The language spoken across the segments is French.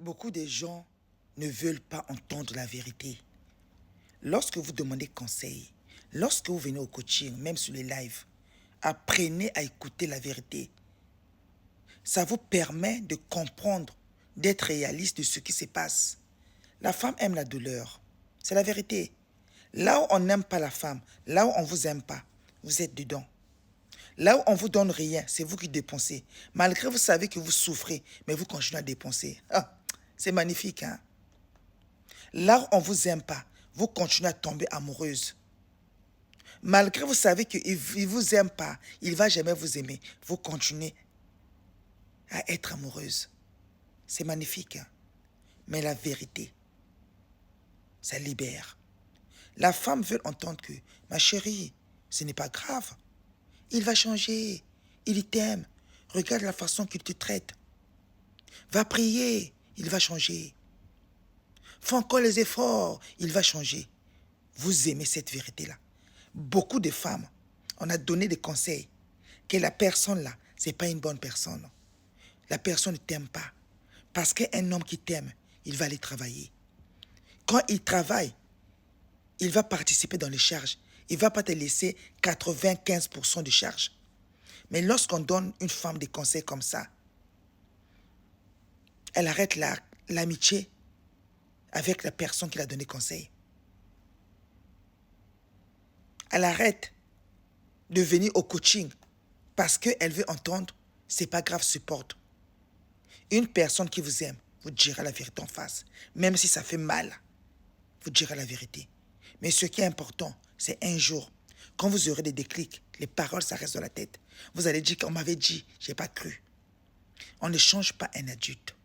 Beaucoup de gens ne veulent pas entendre la vérité. Lorsque vous demandez conseil, lorsque vous venez au coaching, même sur les lives, apprenez à écouter la vérité. Ça vous permet de comprendre, d'être réaliste de ce qui se passe. La femme aime la douleur. C'est la vérité. Là où on n'aime pas la femme, là où on ne vous aime pas, vous êtes dedans. Là où on ne vous donne rien, c'est vous qui dépensez. Malgré vous savez que vous souffrez, mais vous continuez à dépenser. Ah, c'est magnifique, hein? Là où on ne vous aime pas, vous continuez à tomber amoureuse. Malgré vous savez qu'il ne vous aime pas, il ne va jamais vous aimer, vous continuez à être amoureuse. C'est magnifique, hein? Mais la vérité, ça libère. La femme veut entendre que, ma chérie, ce n'est pas grave. Il va changer. Il t'aime. Regarde la façon qu'il te traite. Va prier. Il va changer. Fais encore les efforts. Il va changer. Vous aimez cette vérité-là. Beaucoup de femmes, on a donné des conseils que la personne là, ce n'est pas une bonne personne. La personne ne t'aime pas. Parce qu'un homme qui t'aime, il va aller travailler. Quand il travaille, il va participer dans les charges. Il ne va pas te laisser 95% de charges. Mais lorsqu'on donne une femme des conseils comme ça, elle arrête l'amitié avec la personne qui l'a donné conseil. Elle arrête de venir au coaching parce qu'elle veut entendre, c'est pas grave, supporte. Une personne qui vous aime, vous direz la vérité en face. Même si ça fait mal, vous direz la vérité. Mais ce qui est important, c'est un jour, quand vous aurez des déclics, les paroles, ça reste dans la tête. Vous allez dire qu'on m'avait dit, j'ai pas cru. On ne change pas un adulte.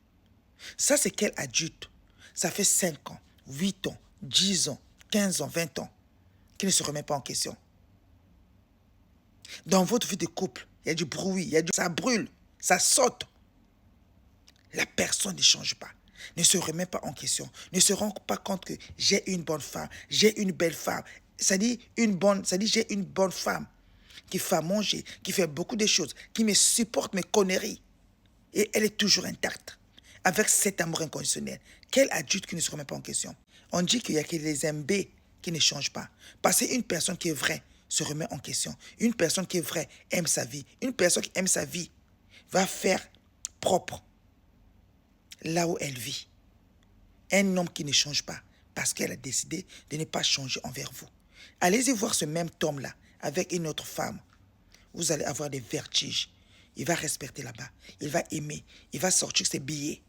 Ça, c'est quel adulte? Ça fait 5 ans, 8 ans, 10 ans, 15 ans, 20 ans, qui ne se remet pas en question. Dans votre vie de couple, il y a du bruit, ça brûle, ça saute. La personne ne change pas, ne se remet pas en question, ne se rend pas compte que j'ai une bonne femme, j'ai une belle femme. Ça dit j'ai une bonne femme qui fait manger, qui fait beaucoup de choses, qui me supporte mes conneries. Et elle est toujours intacte, avec cet amour inconditionnel. Quel adulte qui ne se remet pas en question? On dit qu'il y a que les MB qui ne changent pas. Parce qu'une personne qui est vraie se remet en question. Une personne qui est vraie aime sa vie. Une personne qui aime sa vie va faire propre là où elle vit. Un homme qui ne change pas parce qu'elle a décidé de ne pas changer envers vous. Allez-y voir ce même homme-là avec une autre femme. Vous allez avoir des vertiges. Il va respecter là-bas. Il va aimer. Il va sortir ses billets.